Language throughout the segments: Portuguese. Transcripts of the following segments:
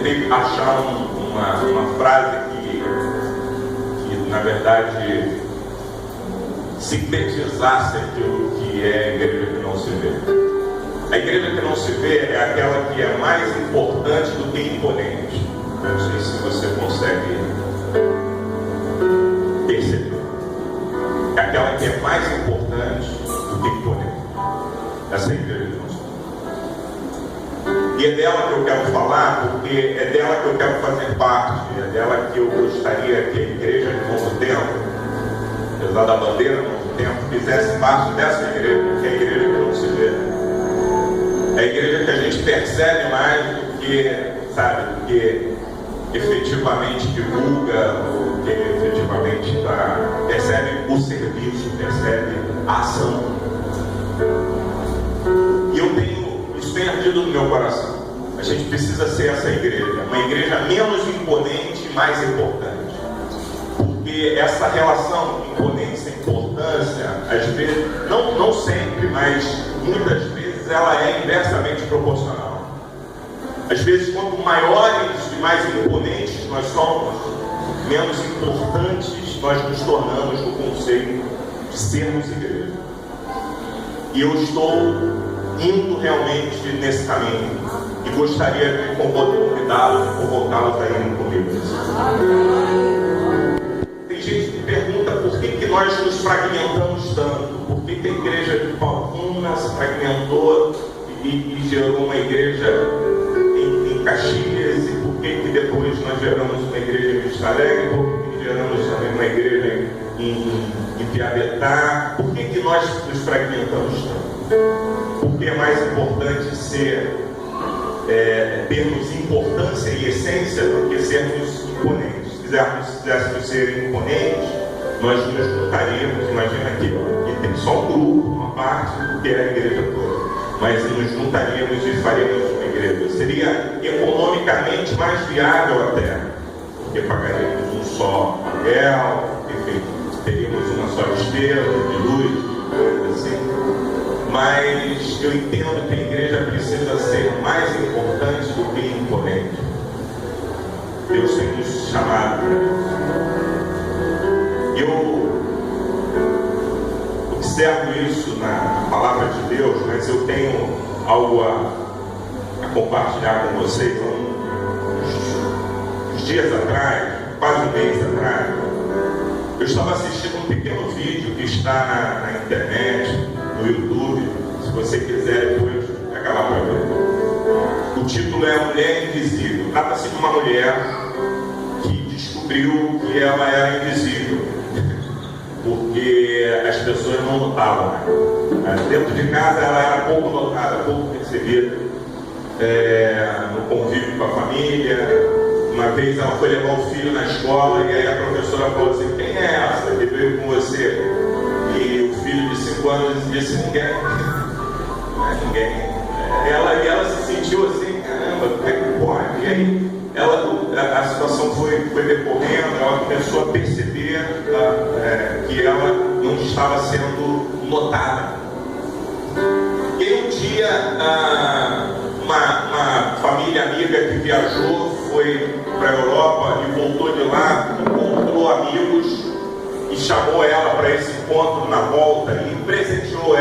tentei achar uma frase que na verdade sintetizasse aquilo que é a igreja que não se vê. A igreja que não se vê é aquela que é mais importante do que imponente. Não sei se você consegue perceber. É aquela que é mais importante do que imponente. Essa é a igreja que não se vê. E é dela que eu quero falar, porque é dela que eu quero fazer parte. É dela que eu gostaria que a igreja de Novo Tempo, apesar da bandeira do Novo Tempo, fizesse parte dessa igreja, que é a igreja que não se vê. É a igreja que a gente percebe mais do que, sabe, do que efetivamente divulga, do que efetivamente percebe o serviço, percebe a ação. E eu tenho isso bem ardido no meu coração. A gente precisa ser essa igreja, uma igreja menos imponente e mais importante. Porque essa relação de imponência e importância, às vezes, não sempre, mas muitas vezes, ela é inversamente proporcional. Às vezes, quanto maiores e mais imponentes nós somos, menos importantes nós nos tornamos no conceito de sermos igreja. E eu estou indo realmente nesse caminho e gostaria de convidá-los e convocá-los a irem comigo. Tem gente que pergunta por que nós nos fragmentamos tanto, por que a igreja de Palpuna se fragmentou e gerou uma igreja em Caxias, e por que depois nós geramos uma igreja em Vista Alegre, por que geramos também uma igreja em Piabetá, por que nós nos fragmentamos tanto? Porque é mais importante termos importância e essência do que sermos imponentes. Se quiséssemos ser imponentes, nós nos juntaríamos, imagina aqui, que tem só um grupo, uma parte do que é a igreja toda, mas nos juntaríamos e faríamos uma igreja. Seria economicamente mais viável até, porque pagaríamos um só aluguel, enfim, teríamos uma só esteira de luz, coisa assim. Mas eu entendo que a igreja precisa ser mais importante do que imponente. Deus tem nos chamado. Eu observo isso na palavra de Deus, mas eu tenho algo a compartilhar com vocês. Uns dias atrás, quase um mês atrás, eu estava assistindo um pequeno vídeo que está na internet, no YouTube. Se você quiser depois pegar lá para ver. O título é Mulher Invisível. Trata-se de uma mulher que descobriu que ela era invisível, porque as pessoas não notavam. Dentro de casa ela era pouco notada, pouco percebida, no convívio com a família. Uma vez ela foi levar o filho na escola e aí a professora falou assim: quem é essa que veio com você? E o filho de 5 anos disse: ninguém. Não é ninguém. Ela se sentiu assim: caramba, como é que pode? E aí a situação foi decorrendo, ela começou a perceber que ela não estava sendo notada. E aí um dia uma família amiga que viajou, foi para a Europa e voltou de lá, encontrou amigos e chamou ela para esse encontro na volta e presenteou a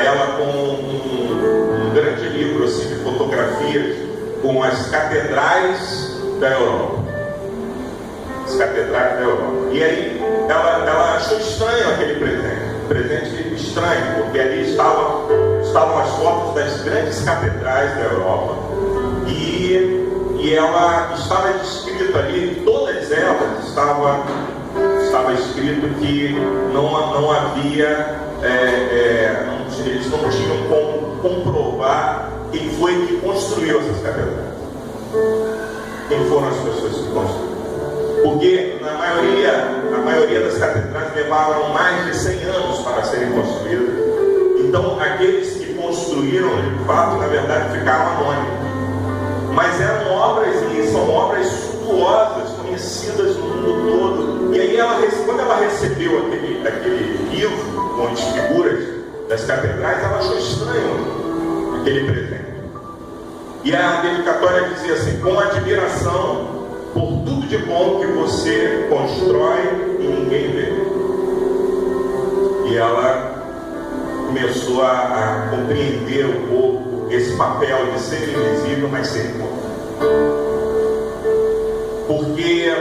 ela com um grande livro assim, de fotografias com as catedrais da Europa. As catedrais da Europa. E aí ela achou estranho aquele presente estranho, porque ali estavam as fotos das grandes catedrais da Europa e ela estava descrito ali, todas elas estava escrito que não havia, eles não tinham como comprovar quem foi que construiu essas catedrais. Quem foram as pessoas que construíram. Porque na maioria das catedrais levaram mais de 100 anos para serem construídas. Então aqueles que construíram, de fato, na verdade, ficaram anônimos. Mas eram obras, e são obras suntuosas, conhecidas no mundo todo. E aí, quando ela recebeu aquele livro com as figuras das catedrais, ela achou estranho aquele presente. E a dedicatória dizia assim: com admiração por tudo de bom que você constrói e ninguém vê. E ela começou a compreender um pouco esse papel de ser invisível, mas ser importante. Porque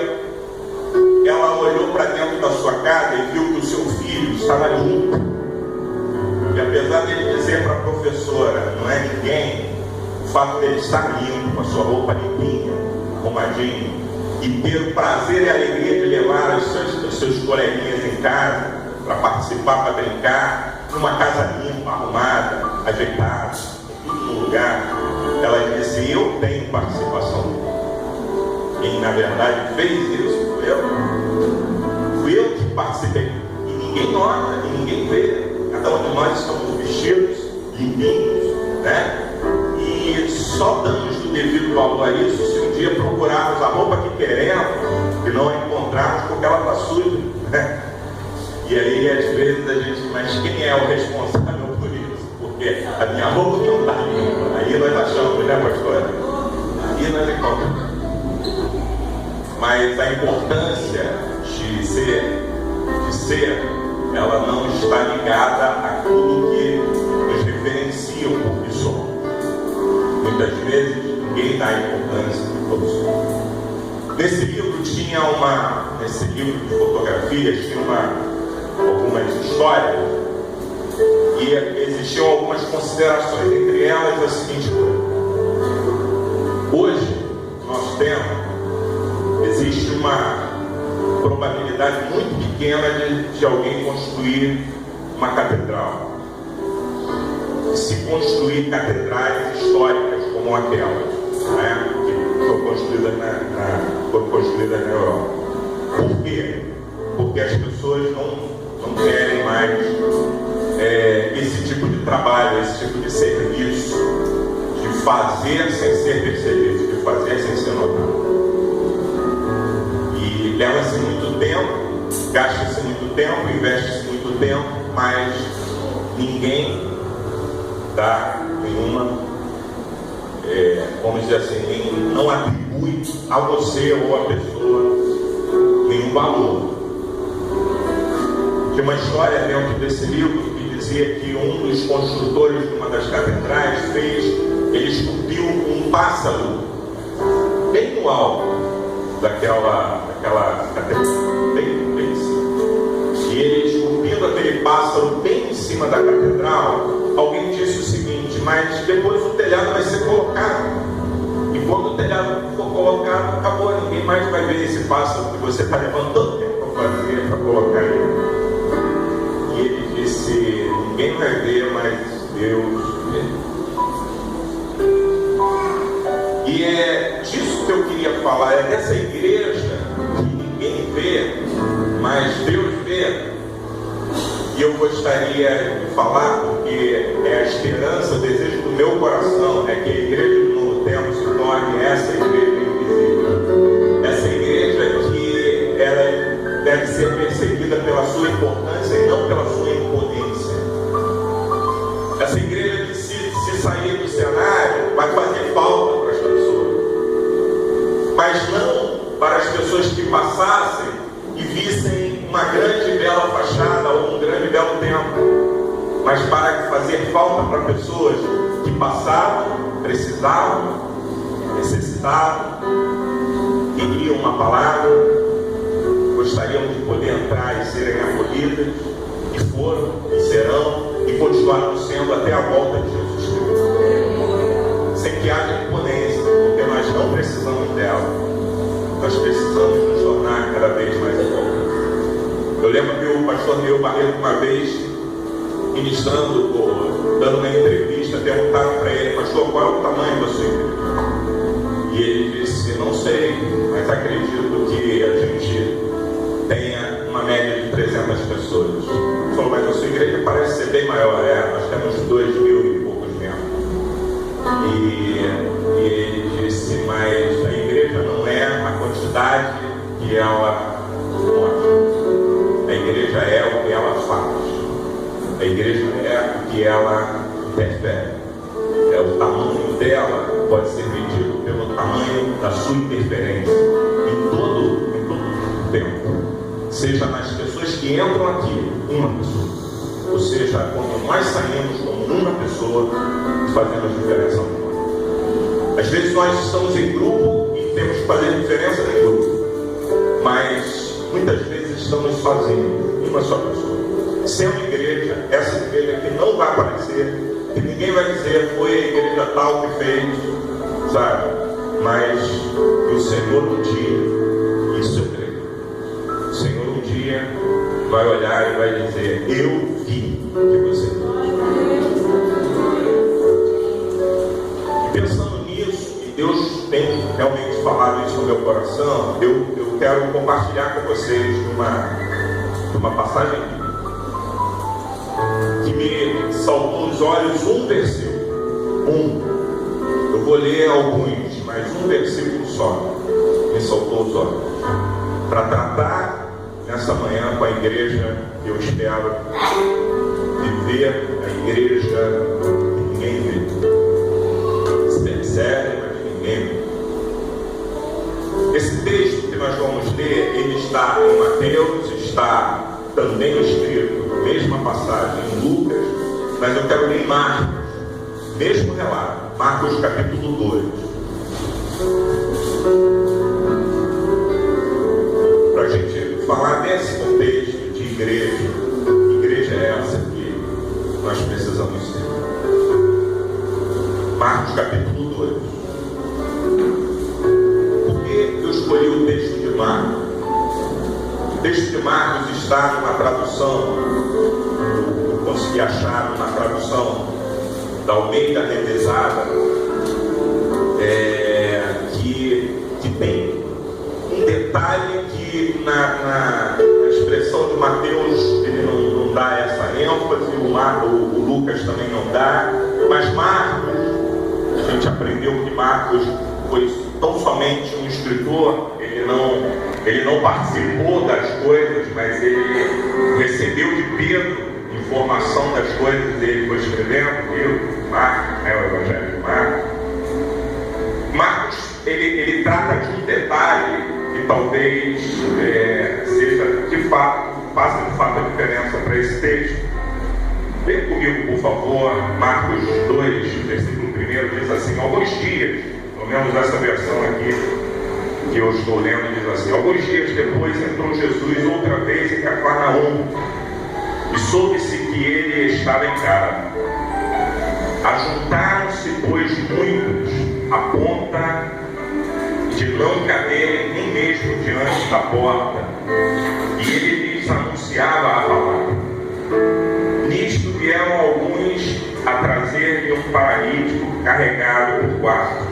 ela olhou para dentro da sua casa e viu que o seu filho estava limpo. E apesar dele dizer para a professora: não é ninguém, o fato dele estar limpo, com a sua roupa limpinha, arrumadinho, e ter o prazer e a alegria de levar os seus coleguinhas em casa para participar, para brincar, numa casa limpa, arrumada, ajeitada, tudo no lugar, ela disse: eu tenho participação. Quem na verdade fez isso fui eu. Fui eu que participei. E ninguém nota, e ninguém vê. Cada um de nós estamos vestidos, limpinhos, né? E só damos o devido valor a isso se um dia procurarmos a roupa que queremos e não a encontrarmos porque ela está suja, né? E aí às vezes a gente, mas quem é o responsável por isso? Porque a minha roupa não está limpa. Aí nós achamos, né, pastor? Aí nós encontramos. Mas a importância de ser, ela não está ligada àquilo que nos referencia o que somos. Muitas vezes ninguém dá importância que todos somos. Nesse livro de fotografias, tinha algumas histórias e existiam algumas considerações, entre elas a seguinte coisa: hoje, no nosso tempo, existe uma probabilidade muito pequena de alguém construir uma catedral, de se construir catedrais históricas como aquelas, né, que foram construídas na Europa. Por quê? Porque as pessoas não querem mais esse tipo de trabalho, esse tipo de serviço, de fazer sem ser percebido, de fazer sem ser notado. E leva-se muito tempo, gasta-se muito tempo, investe-se muito tempo, mas ninguém dá nenhuma, vamos dizer assim, não atribui a você ou a pessoa nenhum valor. Tinha uma história dentro desse livro que dizia que um dos construtores de uma das catedrais ele esculpiu um pássaro bem no alto daquela catedral, bem em cima. E ele esculpindo aquele pássaro bem em cima da catedral, alguém disse o seguinte: mas depois o telhado vai ser colocado. E quando o telhado for colocado, acabou, ninguém mais vai ver esse pássaro que você está levantando tempo para fazer, para colocar ele. E ele disse: ninguém vai ver, mas Deus vê. E é disso que eu queria falar, é dessa igreja que ninguém vê, mas Deus vê. E eu gostaria de falar, porque é a esperança, o desejo do meu coração é que a igreja do Novo Tempo se torne essa igreja invisível. Essa igreja que ela deve ser perseguida pela sua importância e não pela sua imponência. Essa igreja que se sair do cenário vai fazer falta para as pessoas. Mas não para as pessoas que passassem e vissem uma grande e bela fachada ou um grande e belo templo, mas para fazer falta para pessoas que passavam, precisavam, necessitavam, queriam uma palavra, gostariam de poder entrar e serem acolhidas, e foram, e serão, e continuarão sendo até a volta de Jesus Cristo. Sem que haja imponência, porque nós não precisamos dela. Nós precisamos nos tornar cada vez mais importantes. Eu lembro que o pastor Neu Barreto, uma vez, ministrando, dando uma entrevista, perguntaram para ele: pastor, qual é o tamanho da sua igreja? E ele disse: não sei, mas acredito que a gente tenha uma média de 300 pessoas. Ele falou: mas a sua igreja parece ser bem maior. Nós temos 2.000 e poucos membros. E ele disse: mas a igreja não é a quantidade que ela mostra. A igreja é o que ela faz. A igreja é o que ela interfere. É o tamanho tamanho dela pode ser medido pelo tamanho da sua interferência em todo o tempo. Seja nas pessoas que entram aqui, uma pessoa. Ou seja, quando nós saímos como uma pessoa, fazemos diferença no mundo. Às vezes nós estamos em grupo e temos que fazer diferença em grupo. Mas muitas vezes estamos sozinhos, uma só pessoa. Sendo igreja, essa igreja que não vai aparecer, que ninguém vai dizer foi a igreja tal que fez, sabe? Mas o Senhor um dia, isso eu creio, o Senhor um dia vai olhar e vai dizer: eu vi que você fez. E pensando nisso, e Deus tem realmente falado isso no meu coração, eu quero compartilhar com vocês uma passagem que me saltou os olhos, um versículo. Eu vou ler alguns, mas um versículo só me saltou os olhos. Para tratar nessa manhã com a igreja que eu espero viver, a igreja que ninguém vê. Se percebe, mas ninguém vê. Esse texto que nós vamos ler, ele está em Mateus, está também escrito, mesma passagem em Lucas, mas eu quero ler em Marcos, mesmo relato, Marcos capítulo 2. Para a gente falar desse contexto de igreja, que igreja é essa que nós precisamos ser. Marcos capítulo 2. Por que eu escolhi o texto de Marcos? O texto de Marcos está numa tradução, eu consegui achar uma tradução da Almeida Revisada, que tem um detalhe que na expressão de Mateus ele não dá essa ênfase, o Lucas também não dá, mas Marcos, a gente aprendeu que Marcos foi tão somente um escritor, ele não participou das coisas, mas ele recebeu de Pedro informação das coisas, ele foi escrevendo, viu? Marcos, o Evangelho de Marcos. Marcos, ele trata de um detalhe que talvez seja de fato, faça de fato a diferença para esse texto. Vem comigo, por favor, Marcos 2, versículo 1 diz assim: alguns dias, pelo menos essa versão aqui que eu estou lendo diz assim: alguns dias depois entrou Jesus outra vez em Cafarnaum, e soube-se que ele estava em casa. Ajuntaram-se, pois, muitos, a ponta de não caberem nem mesmo diante da porta, e ele lhes anunciava a palavra. Nisto vieram alguns a trazer-lhe um paralítico carregado por quarto,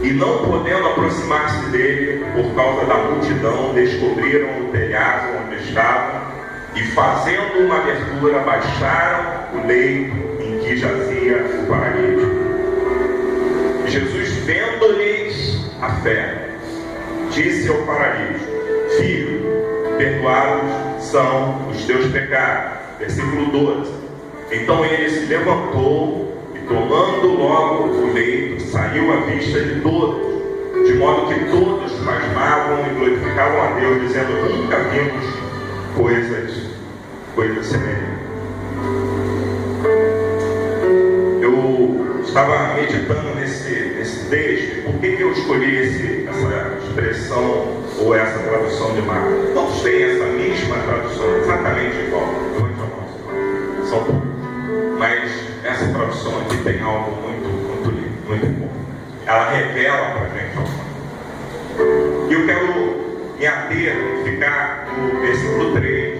e não podendo aproximar-se dele por causa da multidão, descobriram o telhado onde estava, e fazendo uma abertura, baixaram o leito em que jazia o paralítico. Jesus, vendo-lhes a fé, disse ao paralítico: filho, perdoados são os teus pecados. Versículo 12. Então ele se levantou e, tomando logo o leito, saiu à vista de todos, de modo que todos pasmavam e glorificavam a Deus, dizendo: nunca vimos coisas semelhantes. Eu estava meditando nesse texto. Por que eu escolhi essa expressão ou essa tradução de Marcos? Todos têm essa mesma tradução, exatamente igual. São poucos. Mas essa tradução aqui tem algo muito lindo, muito bom. Ela revela para a gente algo. E eu quero me ater e ficar no versículo 3.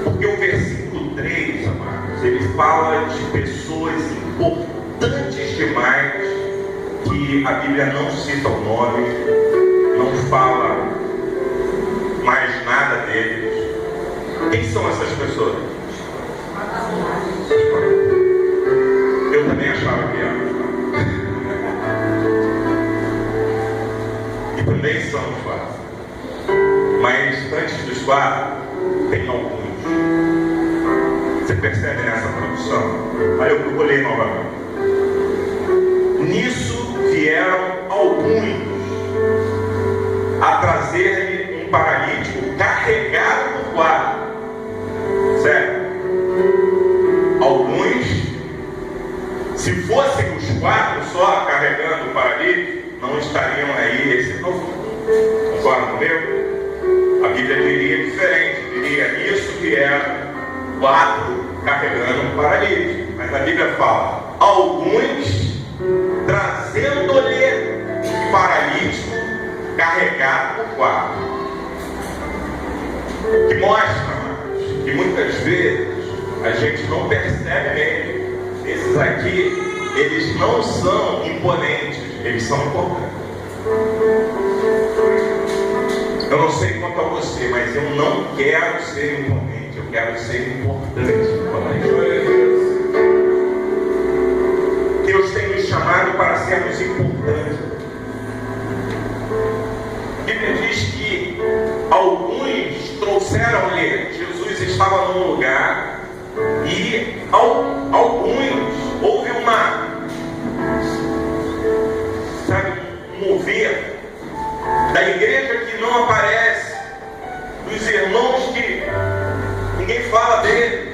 Porque o versículo 3, amados, ele fala de pessoas importantes demais que a Bíblia não cita o nome, não fala mais nada deles. Quem são essas pessoas? Eu também achava que era. E também são os quatro. Mas antes dos quatro, tem alguns. Você percebe nessa tradução? Aí eu vou ler novamente. Nisso vieram alguns a trazer-lhe um paralítico carregado por 4. Certo? Alguns, se fossem os 4 só carregando o paralítico, não estariam aí esse profundo. Concorda comigo? A Bíblia diria diferente, diria isso que era 4 carregando um paralítico. Mas a Bíblia fala, alguns trazendo-lhe um paralítico carregado por 4. Que mostra, mas, que muitas vezes a gente não percebe bem. Esses aqui, eles não são imponentes, eles são importantes. Eu não sei quanto a você, mas eu não quero ser imponente, eu quero ser importante. Deus tem nos chamado para sermos importantes. A Bíblia diz que alguns trouxeram-lhe, Jesus estava num lugar e alguns, houve um mover da igreja que não aparece, dos irmãos que ninguém fala deles,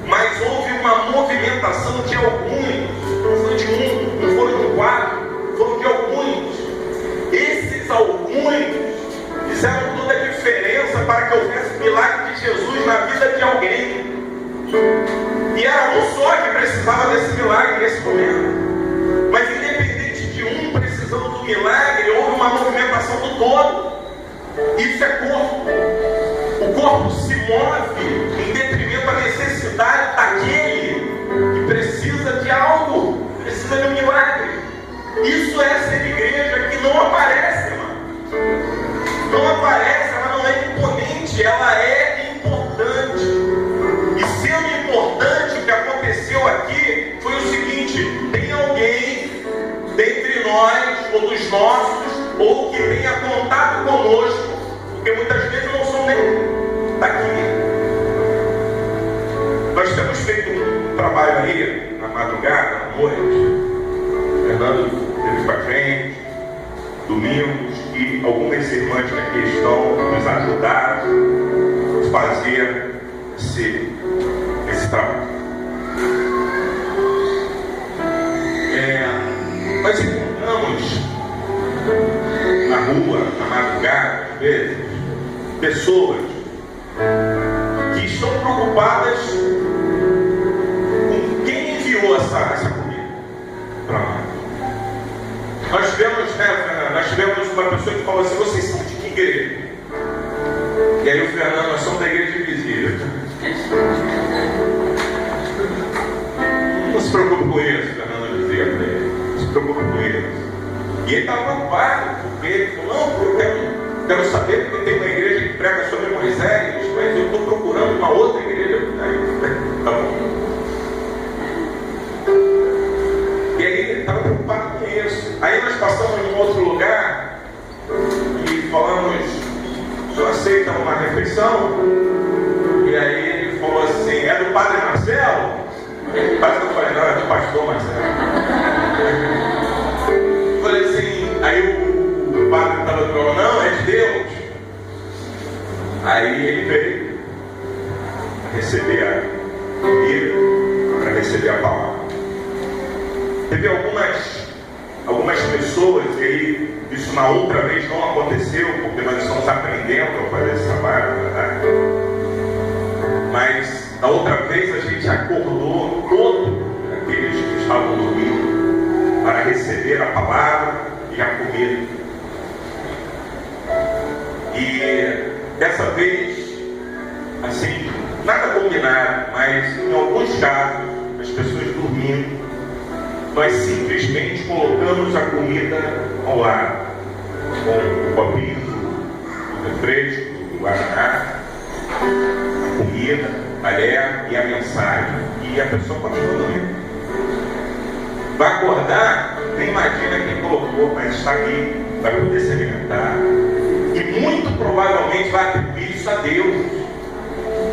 mas houve uma movimentação de alguns, não foi de um, não foram de 4, foram de alguns. Esses alguns fizeram toda a diferença para que houvesse o milagre de Jesus na vida de alguém. E era um só que precisava desse milagre nesse momento. Mas independente de um precisando do milagre, houve uma movimentação do todo. Isso é corpo. O corpo se move em detrimento da necessidade daquele que precisa de algo, precisa de um milagre. Isso é ser igreja que não aparece, mano. Não aparece, ela não é imponente, ela é importante. E sendo importante, o que aconteceu aqui foi o seguinte: tem alguém dentre nós, ou dos nossos, ou que tenha contato conosco, porque muitas vezes não são nem daqui. Nós temos feito um trabalho aí, na madrugada, à noite. O Fernando esteve com a gente, domingos, e algumas irmãs que aqui estão nos ajudaram a fazer esse trabalho. Nós encontramos na rua, na madrugada, às vezes, pessoas que estão preocupadas com quem enviou essa comida para nós. Nós tivemos uma pessoa que falou assim: vocês são de que igreja? E aí o Fernando: nós somos da igreja invisível. Não se preocupe com isso, Fernando dizia para ele. Não se preocupe com isso. E ele estava preocupado, porque ele falou: não, eu quero saber, porque tem uma igreja que prega sobre Moisés, mas eu estou procurando uma outra igreja. Aí, tá bom. E aí ele estava preocupado com isso. Aí nós passamos em um outro lugar e falamos: o senhor aceita uma refeição? E aí ele falou assim: é do Padre Marcelo? Quase que eu falei: não, é do Pastor Marcelo. Eu falei assim, aí o padre estava falando: não, é de Deus. Aí ele veio para receber a comida, para receber a palavra. Teve algumas pessoas, e aí isso na outra vez não aconteceu, porque nós estamos aprendendo a fazer esse trabalho, na verdade. Mas da outra vez a gente acordou todos aqueles que estavam dormindo para receber a palavra e a comida. E dessa vez, assim, nada combinado, mas em alguns casos, as pessoas dormindo, nós simplesmente colocamos a comida ao lado, com o copinho do refresco, do guaraná, a comida, a talher e a mensagem. E a pessoa continua dormindo. Vai acordar, nem imagina quem colocou, mas está aqui, vai poder se alimentar. E muito provavelmente vai atribuir isso a Deus.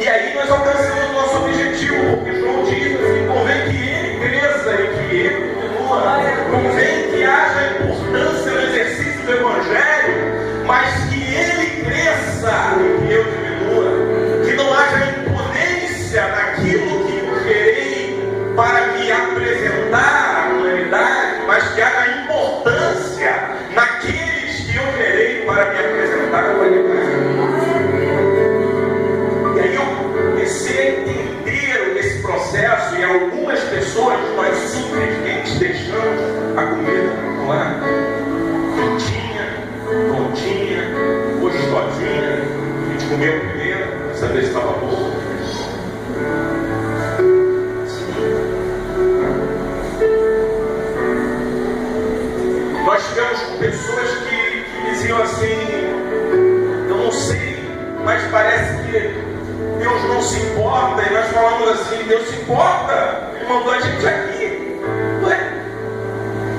E E aí nós alcançamos o nosso objetivo, porque João diz assim: convém que ele cresça e que ele diminua. Convém que haja importância no exercício do Evangelho, mas que ele cresça e que eu diminua. Que não haja imponência naquilo que eu gerei para me apresentar à humanidade, mas que haja importância naqueles que eu gerei para me apresentar à humanidade. E aí eu comecei a entender esse processo, e algumas pessoas nós simplesmente deixamos a comida no ar, prontinha, gostosinha. A gente comeu primeiro, saber se estava bom. Nós tivemos com pessoas que diziam assim: eu não sei, mas parece que Deus não se importa. E nós falamos assim: Deus se importa, Ele mandou a gente aqui. Ué,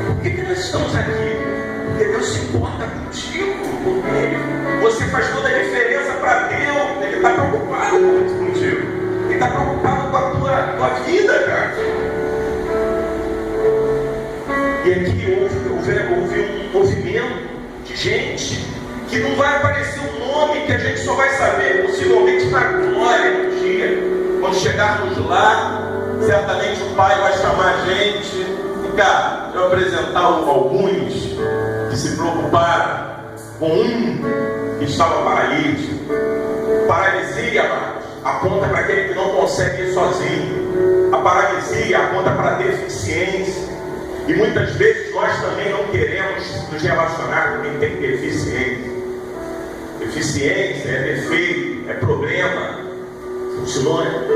por que nós estamos aqui? Porque Deus se importa contigo, comigo. Você faz toda a diferença para Deus. Ele está preocupado contigo. Ele está preocupado com a tua vida, cara. E aqui houve um movimento de gente que não vai aparecer um nome que a gente só vai saber, possivelmente na glória do dia. Quando chegarmos lá, certamente o Pai vai chamar a gente. E cá, eu apresentar alguns que se preocuparam com um que estava paralítico. Paralisia, amados, aponta para aquele que não consegue ir sozinho. A paralisia aponta para a deficiência. E muitas vezes nós também não queremos nos relacionar com quem tem deficiência. Deficiência é defeito, é problema, são sinônimos.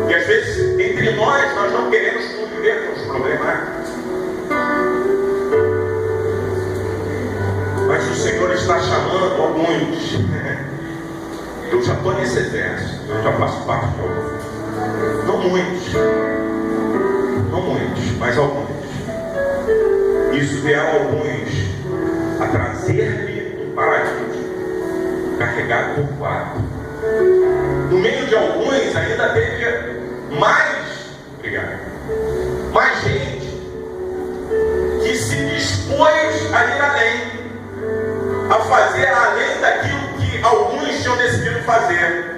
E às vezes, entre nós não queremos conviver com os problemáticos. Mas o Senhor está chamando alguns. Eu já estou nesse exército, eu já faço parte de alguns. Não muitos, mas alguns. Isso vieram alguns a trazer-me um paralítico, carregado por 4. No meio de alguns ainda teve mais gente que se dispôs a ir além, a fazer além daquilo que alguns tinham decidido fazer.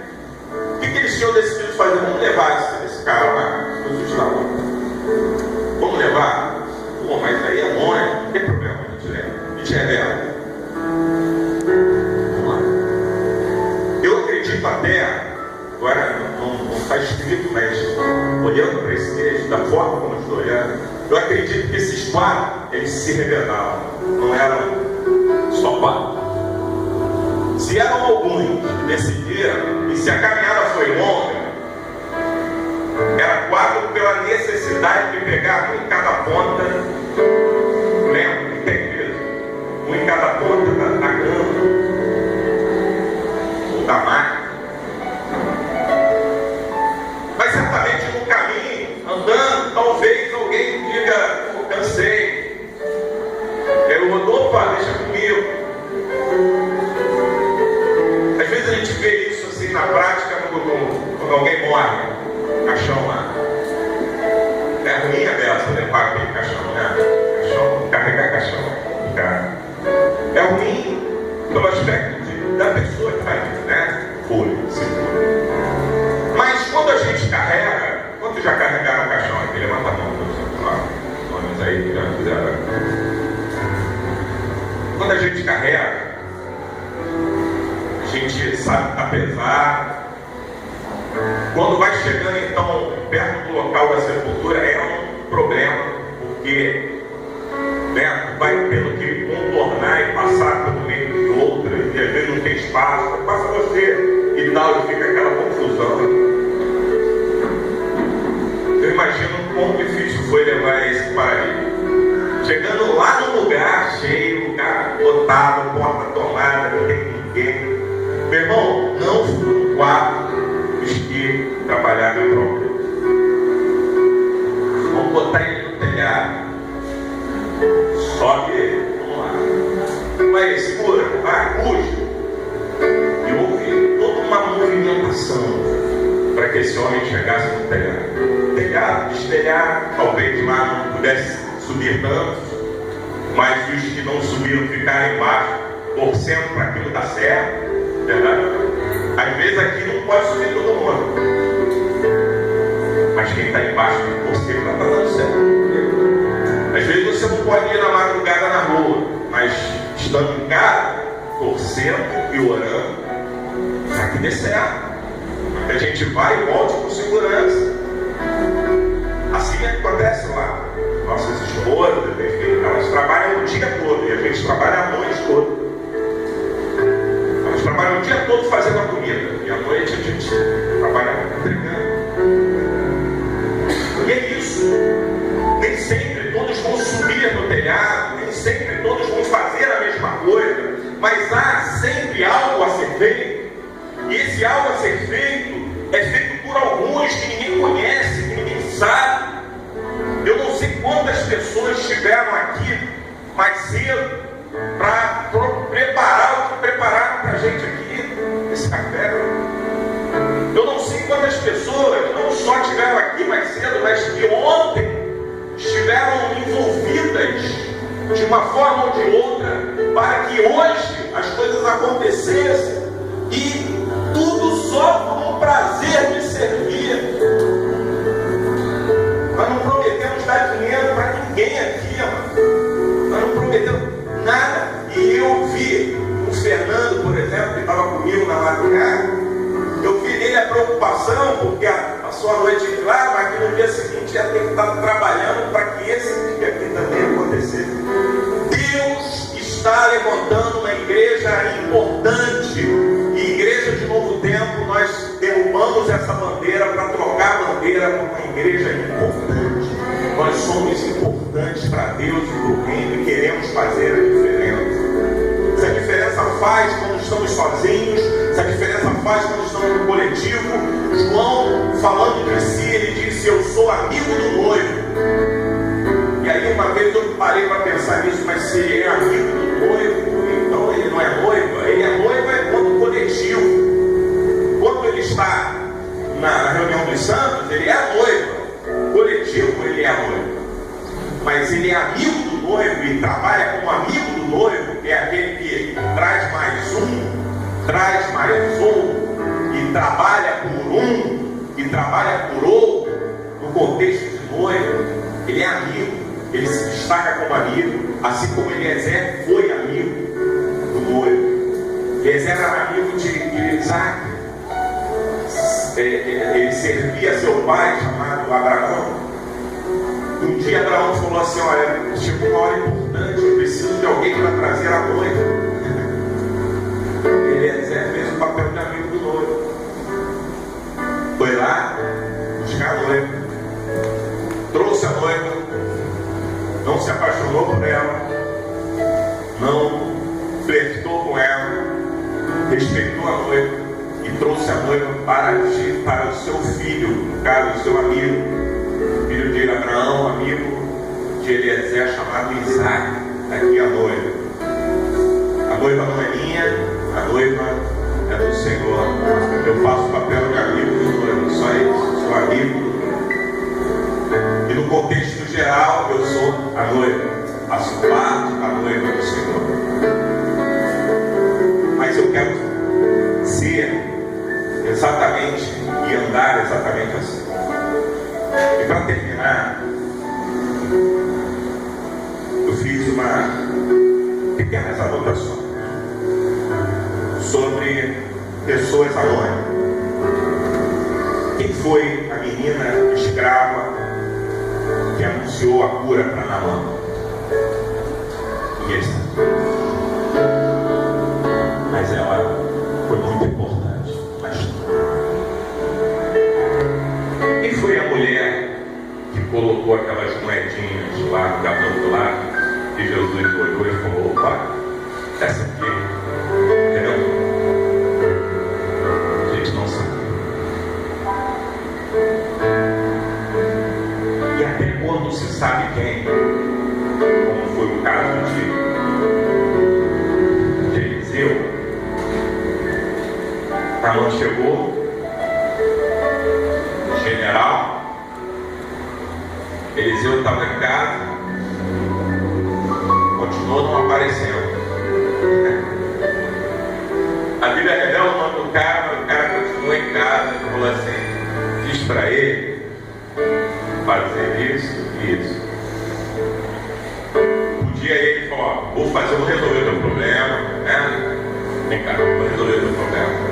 O que eles tinham decidido fazer? Vamos levar esse cara lá, Jesus está lá. Vamos levar? Pô, mas aí é longe, não tem problema, a gente revela. Vamos lá. Eu acredito até, agora não está escrito, mas olhando para esse texto, da forma como eu estou olhando, eu acredito que esses 4, eles se revelavam, não eram só 4. Se eram alguns que decidiram, e se a caminhada foi longa, era 4 pela necessidade de pegar um em cada ponta, lembra que tem peso, um em cada ponta da cama, ou da máquina. Mas certamente no caminho, andando, talvez alguém diga: cansei. Eu vou, opa, deixa comigo. Às vezes a gente vê isso assim na prática quando alguém morre, caixão lá. É ruim a dessa levar aquele caixão, né? Caixão, carregar caixão, cara. É ruim pelo aspecto da pessoa que está aí, né? Folha, segura. Mas quando a gente carrega, quantos já carregaram o caixão aqui? Levanta a mão, os homens aí que já fizeram. Quando a gente carrega, a gente sabe que está pesado. Quando vai chegando então perto do local da sepultura, é um problema, porque vai tendo que contornar e passar pelo meio de outra, e às vezes não tem espaço, passa você e tal, e fica aquela confusão. Eu imagino o quão difícil foi levar esse paralítico. Chegando lá no lugar cheio, lugar lotado, porta tomada, não tem ninguém. Meu irmão, não foram 4 os que trabalharam em prol. Vamos botar ele no telhado. Sobe ele, vamos lá. Vai, segura, vai, puxa. telhado. Telhado, destelhado, talvez lá não pudesse subir tanto, mas os que não subiram ficaram embaixo, torcendo para aquilo dar certo, verdade? Às vezes aqui não pode subir todo mundo, mas quem está embaixo tem que torcer para estar dando certo. Às vezes você não pode ir na madrugada na rua, mas estando em casa, torcendo e orando para que dê certo. A gente vai e volte com segurança. Assim acontece lá. Nossas esposas, elas trabalham o dia todo e a gente trabalha a noite toda. Elas trabalham o dia todo fazendo a comida e à noite a gente trabalha entregando. E é isso. Nem sempre todos vão subir no telhado, nem sempre todos vão fazer a mesma coisa, mas há sempre algo a ser feito. E esse algo a ser feito é feito por alguns que ninguém conhece, que ninguém sabe. Eu não sei quantas pessoas estiveram aqui mais cedo para preparar o que prepararam para a gente aqui, esse café. Eu não sei quantas pessoas não só estiveram aqui mais cedo, mas que ontem estiveram envolvidas de uma forma ou de outra para que hoje as coisas acontecessem e tudo só por um prazer de servir. Nós não prometemos dar dinheiro para ninguém aqui, mano. Nós não prometemos nada. E eu vi o Fernando, por exemplo, que estava comigo na madrugada, eu vi nele a preocupação, porque passou a noite lá, mas que no dia seguinte ia ter que estar trabalhando para que esse dia aqui também acontecesse. Deus está levantando uma igreja importante. E igreja de Novo Tempo, nós derrubamos essa bandeira para trocar a bandeira por uma igreja importante. Nós somos importantes para Deus e para o reino e queremos fazer a diferença. Essa diferença faz quando estamos sozinhos, essa diferença faz quando estamos no coletivo. João, falando de si, ele disse: eu sou amigo do noivo. E aí uma vez eu parei para pensar nisso, mas se ele é amigo do noivo, então ele não é noiva. Ele é noiva quando coletivo. Quando ele está na reunião dos santos, ele é noiva. Coletivo, ele é noiva. Mas ele é amigo do noivo e trabalha como amigo do noivo, que é aquele que traz mais um, e trabalha por um, e trabalha por outro, no contexto de noivo. Ele é amigo, ele se destaca como amigo, assim como Eliezer foi amigo do noivo. Eliezer era amigo de Isaac. Ele servia seu pai, chamado Abraão. Um dia Abraão falou assim: olha, chegou uma hora importante, eu preciso de alguém para trazer a noiva. Eliezer fez o papel de amigo do noivo. Foi lá buscar a noiva, trouxe a noiva, não se apaixonou por ela, não flertou com ela, respeitou a noiva e trouxe a noiva para o seu filho, no caso, o seu amigo, filho de Abraão, amigo de Eliezer, chamado Isaac. Aqui a noiva. A noiva não é minha, a noiva é do Senhor. Eu faço o papel de amigo do noivo, só isso, sou amigo. E no contexto geral, eu sou a noiva, faço parte da noiva do Senhor. Mas eu quero ser exatamente e andar exatamente assim. E para terminar, eu fiz pequenas anotações sobre pessoas anônimas. Quem foi a menina escrava que anunciou a cura para Naamã? Ninguém sabe. Mas ela foi muito importante. Quem foi a mulher que colocou aquelas moedinhas lá no capão do lado e Jesus olhou e falou: opa, essa aqui é eu? A gente não sabe. E até quando se sabe quem, como foi o caso de Eliseu, Naamã chegou, Geneal funeral. Eliseu estava em casa, continuou não aparecendo. A Bíblia revela o nome do cara, mas o cara continuou em casa e falou assim: diz para ele fazer isso e isso. Um dia ele falou: ó, vou resolver o teu problema, né? Vem cá, vou resolver o teu problema.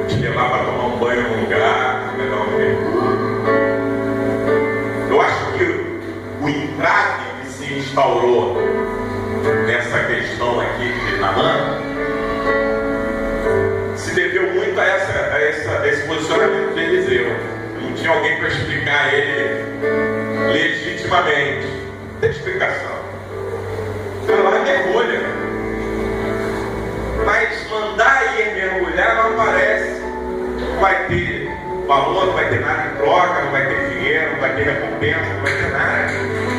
Te levar para tomar um banho num lugar, pegar um mergulho. Eu acho que o entrave que se instaurou nessa questão aqui de Naamã se deveu muito a esse posicionamento de Eliseu. Não tinha alguém para explicar a ele legitimamente. Não tem explicação. Vai lá e mergulha. Mas mandar ir mergulhar não aparece. Não vai ter valor, não vai ter nada em troca, não vai ter dinheiro, não vai ter recompensa, não vai ter nada.